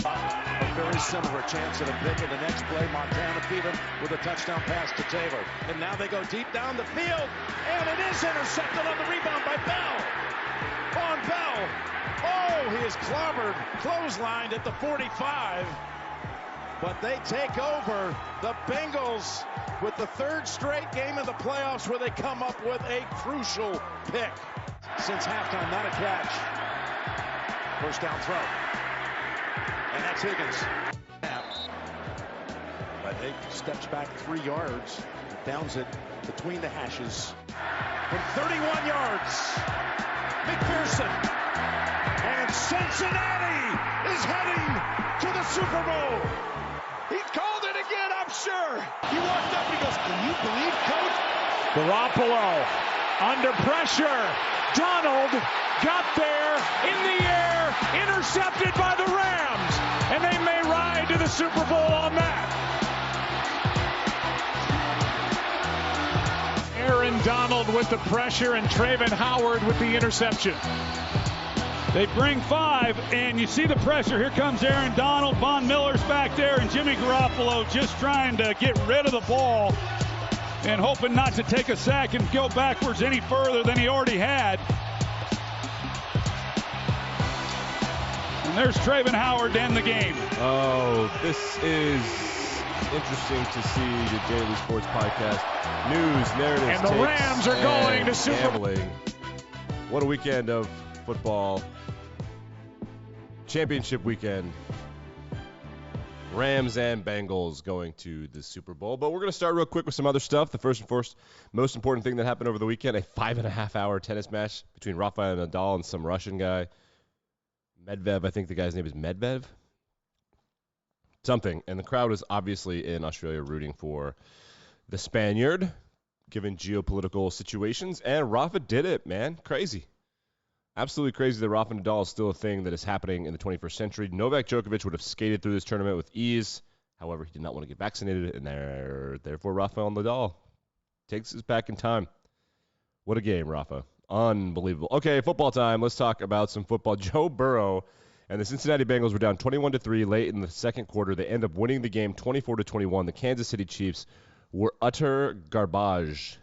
A very similar chance at a pick in the next play. Montana beat him with a touchdown pass to Taylor. And now they go deep down the field. And it is intercepted on the rebound by Bell. On Bell. Oh, he is clobbered, clotheslined at the 45. But they take over. The Bengals with the third straight game of the playoffs where they come up with a crucial pick. Since halftime, not a catch. First down throw. And that's Higgins. But he steps back 3 yards, downs it between the hashes. From 31 yards, McPherson. And Cincinnati is heading to the Super Bowl. He called it again, I'm sure. He walked up and he goes, "Can you believe, Coach?" Garoppolo under pressure. Donald got there in the air, intercepted by the Rams, and they may ride to the Super Bowl on that. Aaron Donald with the pressure and Travon Howard with the interception. They bring 5, and you see the pressure. Here comes Aaron Donald. Von Miller's back there, and Jimmy Garoppolo just trying to get rid of the ball and hoping not to take a sack and go backwards any further than he already had. And there's Travon Howard to end the game. Oh, this is interesting to see the Daily Sports Podcast. News, narratives, and the Rams are going to Super Bowl. What a weekend of football. Championship weekend. Rams and Bengals going to the Super Bowl. But we're going to start real quick with some other stuff. The first most important thing that happened over the weekend, a 5.5-hour tennis match between Rafa and Nadal and some Russian guy. Medvedev, I think the guy's name is Medvedev. Something. And the crowd was obviously in Australia rooting for the Spaniard, given geopolitical situations. And Rafa did it, man. Crazy. Absolutely crazy that Rafa Nadal is still a thing that is happening in the 21st century. Novak Djokovic would have skated through this tournament with ease. However, he did not want to get vaccinated, and therefore Rafael Nadal takes us back in time. What a game, Rafa. Unbelievable. Okay, football time. Let's talk about some football. Joe Burrow and the Cincinnati Bengals were down 21-3 late in the second quarter. They end up winning the game 24-21. The Kansas City Chiefs were utter garbage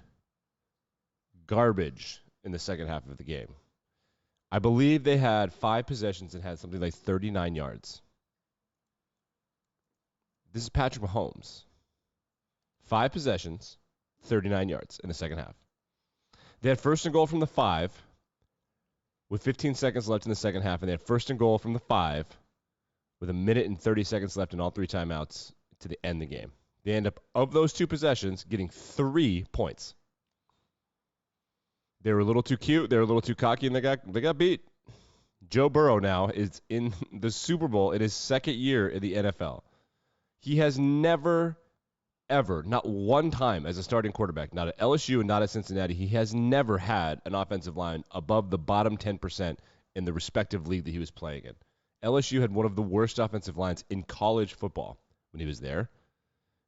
in the second half of the game. I believe they had 5 possessions and had something like 39 yards. This is Patrick Mahomes. 5 possessions, 39 yards in the second half. They had first and goal from the 5 with 15 seconds left in the second half, and they had first and goal from the 5 with 1 minute and 30 seconds left in all 3 timeouts to end the game. They end up, of those 2 possessions, getting 3 points. They were a little too cute. They were a little too cocky, and they got beat. Joe Burrow now is in the Super Bowl in his second year in the NFL. He has never, ever, not one time as a starting quarterback, not at LSU and not at Cincinnati, he has never had an offensive line above the bottom 10% in the respective league that he was playing in. LSU had one of the worst offensive lines in college football when he was there.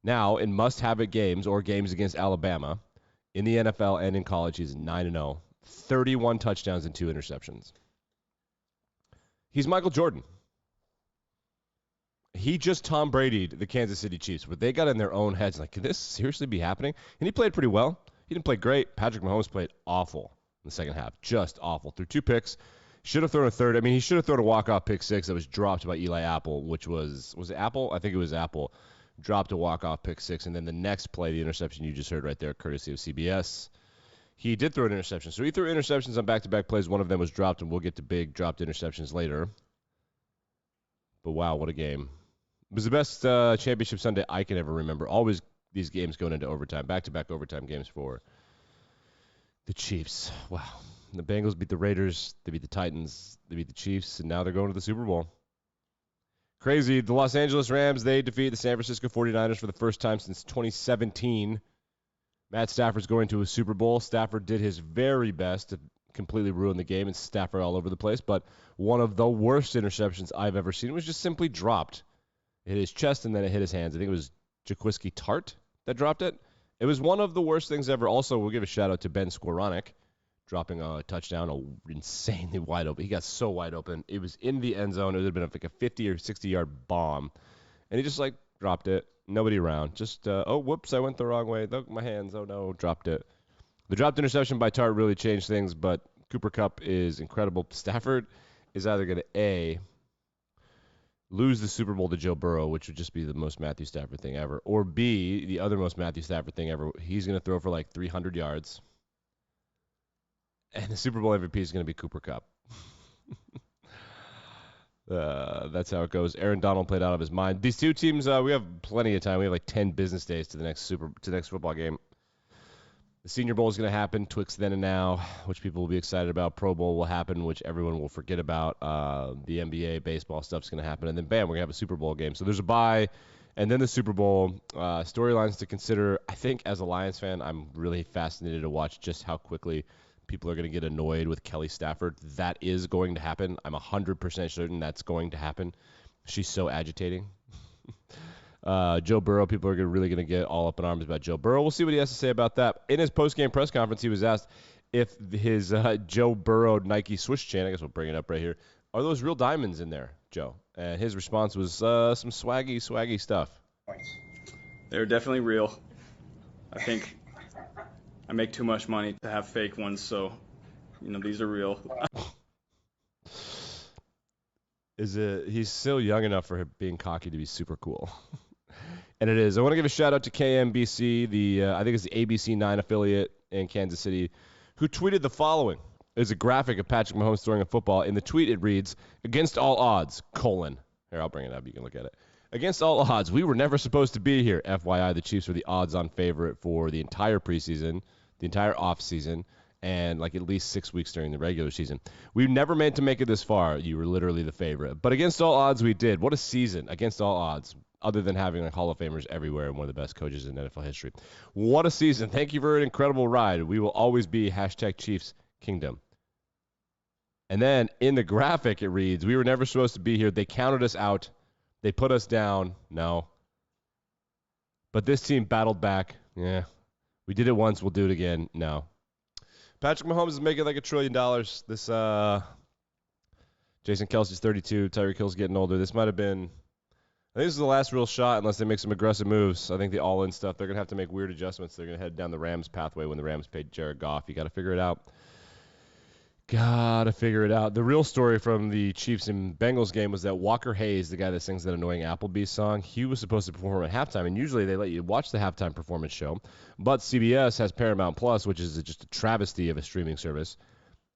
Now, in must-have-it games or games against Alabama, in the NFL and in college, he's 9-0, 31 touchdowns and 2 interceptions. He's Michael Jordan. He just Tom Brady'd the Kansas City Chiefs, but they got in their own heads like, can this seriously be happening? And he played pretty well. He didn't play great. Patrick Mahomes played awful in the second half, just awful. Threw 2 picks. Should have thrown a third. I mean, he should have thrown a walk-off pick 6 that was dropped by Eli Apple, which was it Apple? I think it was Apple. Dropped a walk-off pick 6, and then the next play, the interception you just heard right there, courtesy of CBS, he did throw an interception. So he threw interceptions on back-to-back plays. One of them was dropped, and we'll get to big dropped interceptions later. But wow, what a game. It was the best championship Sunday I can ever remember. Always these games going into overtime, back-to-back overtime games for the Chiefs. Wow. The Bengals beat the Raiders. They beat the Titans. They beat the Chiefs, and now they're going to the Super Bowl. Crazy. The Los Angeles Rams, they defeat the San Francisco 49ers for the first time since 2017. Matt Stafford's going to a Super Bowl. Stafford did his very best to completely ruin the game, and Stafford all over the place. But one of the worst interceptions I've ever seen was just simply dropped. It hit his chest, and then it hit his hands. I think it was Jaquiski Tart that dropped it. It was one of the worst things ever. Also, we'll give a shout-out to Ben Skowronek. dropping a touchdown, insanely wide open. He got so wide open. It was in the end zone. It would have been like a 50 or 60-yard bomb. And he just, like, dropped it. Nobody around. Just, oh, whoops, I went the wrong way. Look, my hands. Oh, no, dropped it. The dropped interception by Tart really changed things, but Cooper Kupp is incredible. Stafford is either going to, A, lose the Super Bowl to Joe Burrow, which would just be the most Matthew Stafford thing ever, or B, the other most Matthew Stafford thing ever. He's going to throw for like 300 yards, and the Super Bowl MVP is going to be Cooper Kupp. That's how it goes. Aaron Donald played out of his mind. These two teams, we have plenty of time. We have like 10 business days to the next football game. The Senior Bowl is going to happen twixt then and now, which people will be excited about. Pro Bowl will happen, which everyone will forget about. The NBA, baseball stuff is going to happen. And then, bam, we're going to have a Super Bowl game. So there's a bye, and then the Super Bowl. Storylines to consider. I think as a Lions fan, I'm really fascinated to watch just how quickly people are going to get annoyed with Kelly Stafford. That is going to happen. I'm 100% certain that's going to happen. She's so agitating. Joe Burrow, people are really going to get all up in arms about Joe Burrow. We'll see what he has to say about that. In his post-game press conference, he was asked if his Joe Burrow Nike swoosh chain, I guess we'll bring it up right here, are those real diamonds in there, Joe? And his response was some swaggy stuff. They're definitely real. I think I make too much money to have fake ones, so, these are real. He's still young enough for him being cocky to be super cool. And it is. I want to give a shout out to KMBC, I think it's the ABC 9 affiliate in Kansas City, who tweeted the following. There's a graphic of Patrick Mahomes throwing a football. In the tweet, it reads, "Against all odds, : Here, I'll bring it up. You can look at it. Against all odds, we were never supposed to be here. FYI, the Chiefs were the odds-on favorite for the entire preseason, the entire offseason, and like at least 6 weeks during the regular season. We never meant to make it this far. You were literally the favorite. But against all odds, we did. What a season. Against all odds. Other than having like Hall of Famers everywhere and one of the best coaches in NFL history. What a season. Thank you for an incredible ride. We will always be #Chiefs Kingdom." And then in the graphic, it reads, "We were never supposed to be here. They counted us out. They put us down. No. But this team battled back. Yeah. We did it once. We'll do it again. No." Patrick Mahomes is making like $1 trillion. This Jason Kelce's 32. Tyreek Hill's getting older. This might have been, I think this is the last real shot unless they make some aggressive moves. I think the all-in stuff, they're going to have to make weird adjustments. They're going to head down the Rams pathway when the Rams paid Jared Goff. You got to figure it out. The real story from the Chiefs and Bengals game was that Walker Hayes, the guy that sings that annoying Applebee's song, he was supposed to perform at halftime, and usually they let you watch the halftime performance show. But CBS has Paramount Plus, which is just a travesty of a streaming service,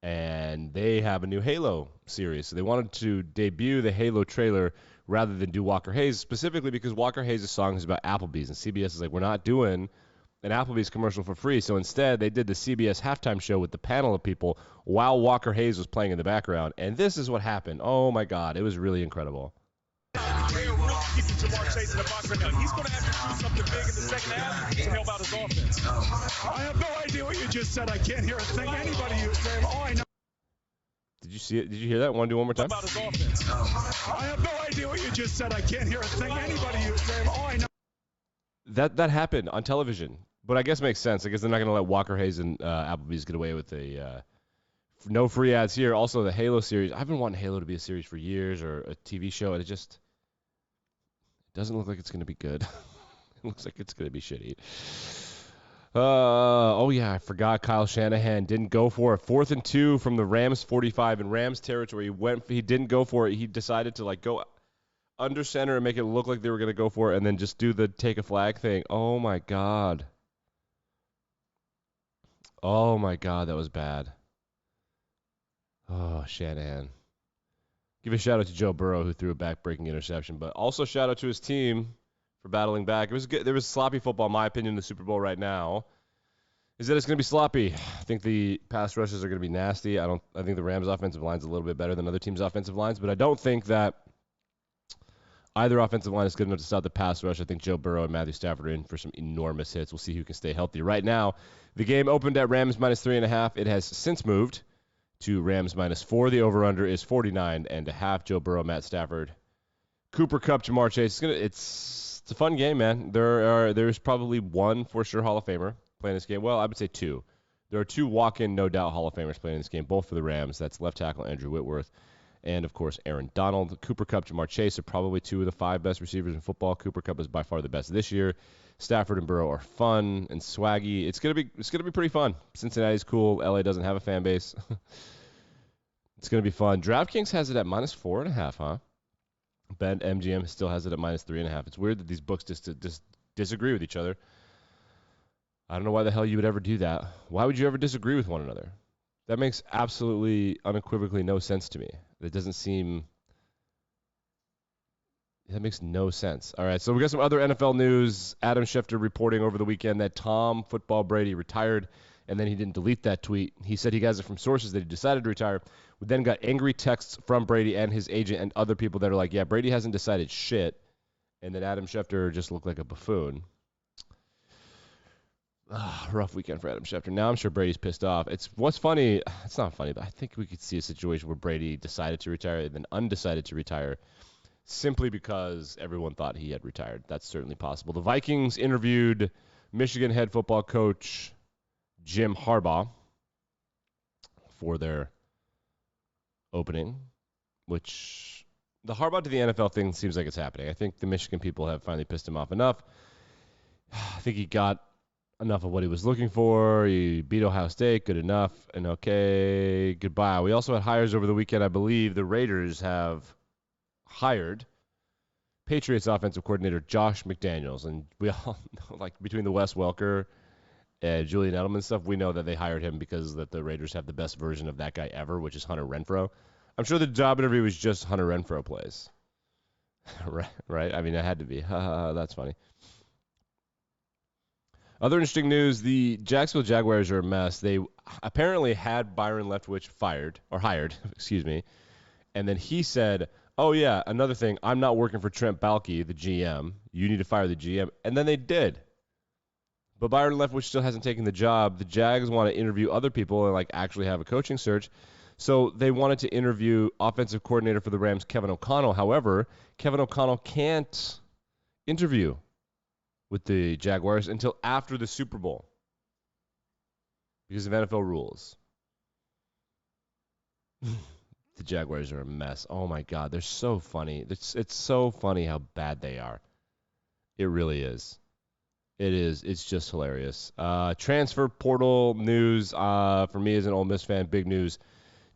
and they have a new Halo series. So they wanted to debut the Halo trailer rather than do Walker Hayes, specifically because Walker Hayes' song is about Applebee's, and CBS is like, we're not doing an Applebee's commercial for free. So instead, they did the CBS halftime show with the panel of people while Walker Hayes was playing in the background. And this is what happened. Oh, my God. It was really incredible. He's going to have to do something big in the second half to help out his offense. I have no idea what you just said. I can't hear a thing anybody is saying. All I know. Did you see it? Did you hear that? Want to do one more time? About his offense. I have no idea what you just said. I can't hear a thing anybody is saying. All I know. That happened on television. But I guess it makes sense. I guess they're not going to let Walker Hayes and Applebee's get away with no free ads here. Also, the Halo series. I've been wanting Halo to be a series for years or a TV show, and it just doesn't look like it's going to be good. It looks like it's going to be shitty. I forgot Kyle Shanahan didn't go for it. 4th and 2 from the Rams 45 in Rams territory. He didn't go for it. He decided to go under center and make it look like they were going to go for it and then just do the take a flag thing. Oh, my God. Oh, my God, that was bad. Oh, Shanahan. Give a shout-out to Joe Burrow, who threw a back-breaking interception, but also shout-out to his team for battling back. It was good. There was sloppy football, in my opinion, in the Super Bowl right now. Is that it's going to be sloppy. I think the pass rushes are going to be nasty. I think the Rams' offensive line is a little bit better than other teams' offensive lines, but I don't think that either offensive line is good enough to stop the pass rush. I think Joe Burrow and Matthew Stafford are in for some enormous hits. We'll see who can stay healthy. Right now, the game opened at Rams -3.5. It has since moved to Rams -4. The over-under is 49.5. Joe Burrow, Matt Stafford, Cooper Kupp, Jamar Chase. It's a fun game, man. There's probably one for sure Hall of Famer playing this game. Well, I would say two. There are 2 walk-in, no doubt, Hall of Famers playing in this game, both for the Rams. That's left tackle Andrew Whitworth and, of course, Aaron Donald. Cooper Kupp, Jamar Chase are probably 2 of the 5 best receivers in football. Cooper Kupp is by far the best this year. Stafford and Burrow are fun and swaggy. It's gonna be pretty fun. Cincinnati's cool. LA doesn't have a fan base. It's gonna be fun. DraftKings has it at -4.5, huh? Bet MGM still has it at -3.5. It's weird that these books just disagree with each other. I don't know why the hell you would ever do that. Why would you ever disagree with one another? That makes absolutely, unequivocally no sense to me. That makes no sense. All right, so we got some other NFL news. Adam Schefter reporting over the weekend that Tom Football Brady retired, and then he didn't delete that tweet. He said he got it from sources that he decided to retire. We then got angry texts from Brady and his agent and other people that are like, yeah, Brady hasn't decided shit. And then Adam Schefter just looked like a buffoon. Rough weekend for Adam Schefter. Now I'm sure Brady's pissed off. What's funny, it's not funny, but I think we could see a situation where Brady decided to retire and then undecided to retire simply because everyone thought he had retired. That's certainly possible. The Vikings interviewed Michigan head football coach Jim Harbaugh for their opening, which the Harbaugh to the NFL thing seems like it's happening. I think the Michigan people have finally pissed him off enough. I think he got enough of what he was looking for. He beat Ohio State, good enough, and okay, goodbye. We also had hires over the weekend. I believe the Raiders have hired Patriots offensive coordinator Josh McDaniels, and we all know, like, between the Wes Welker and Julian Edelman stuff, we know that they hired him because that the Raiders have the best version of that guy ever, which is Hunter Renfrow. I'm sure the job interview was just Hunter Renfrow plays. right? I mean, it had to be. That's funny. Other interesting news, the Jacksonville Jaguars are a mess. They apparently had Byron Leftwich hired, and then he said, oh, yeah, another thing, I'm not working for Trent Baalke, the GM. You need to fire the GM. And then they did. But Byron Leftwich still hasn't taken the job. The Jags want to interview other people and, like, actually have a coaching search. So they wanted to interview offensive coordinator for the Rams, Kevin O'Connell. However, Kevin O'Connell can't interview with the Jaguars until after the Super Bowl because of NFL rules. The Jaguars are a mess. Oh, my God. They're so funny. It's so funny how bad they are. It really is. It is. It's just hilarious. Transfer portal news for me as an Ole Miss fan, big news.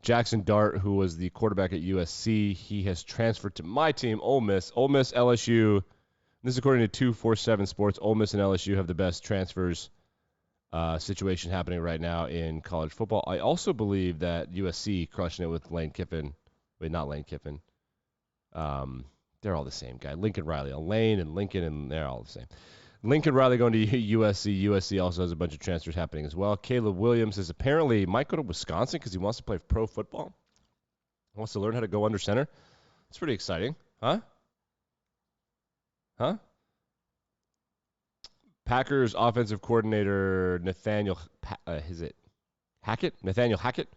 Jackson Dart, who was the quarterback at USC, he has transferred to my team, Ole Miss. Ole Miss, LSU. This is according to 247 Sports. Ole Miss and LSU have the best transfers situation happening right now in college football. I also believe that USC crushing it with Lane Kiffin. Wait, not Lane Kiffin. They're all the same guy. Lincoln Riley. Lane and Lincoln, and they're all the same. Lincoln Riley going to USC. USC also has a bunch of transfers happening as well. Caleb Williams is apparently might go to Wisconsin because he wants to play pro football. He wants to learn how to go under center. It's pretty exciting. Huh? Packers offensive coordinator Nathaniel Hackett? Nathaniel Hackett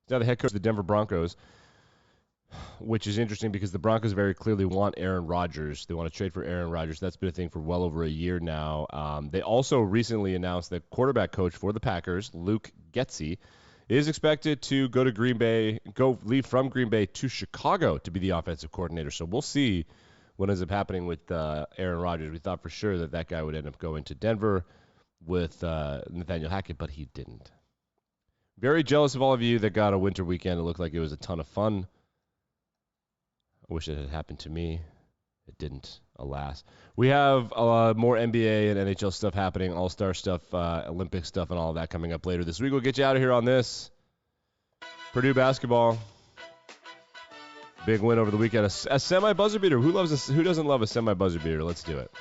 is now the head coach of the Denver Broncos, which is interesting because the Broncos very clearly want Aaron Rodgers. They want to trade for Aaron Rodgers. That's been a thing for well over a year now. They also recently announced that quarterback coach for the Packers, Luke Getsy, is expected to leave from Green Bay to Chicago to be the offensive coordinator. So we'll see what ends up happening with Aaron Rodgers. We thought for sure that guy would end up going to Denver with Nathaniel Hackett, but he didn't. Very jealous of all of you that got a winter weekend. It looked like it was a ton of fun. I wish it had happened to me. It didn't, alas. We have more NBA and NHL stuff happening, All-Star stuff, Olympic stuff, and all of that coming up later this week. We'll get you out of here on this. Purdue basketball. Big win over the weekend. A semi-buzzer beater. Who doesn't love a semi-buzzer beater? Let's do it.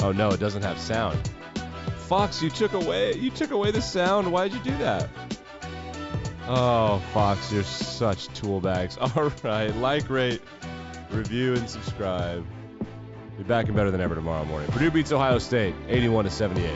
Oh, no, it doesn't have sound. Fox, you took away the sound. Why did you do that? Oh, Fox, you're such tool bags. All right, like, rate, review, and subscribe. Be back and better than ever tomorrow morning. Purdue beats Ohio State, 81-78.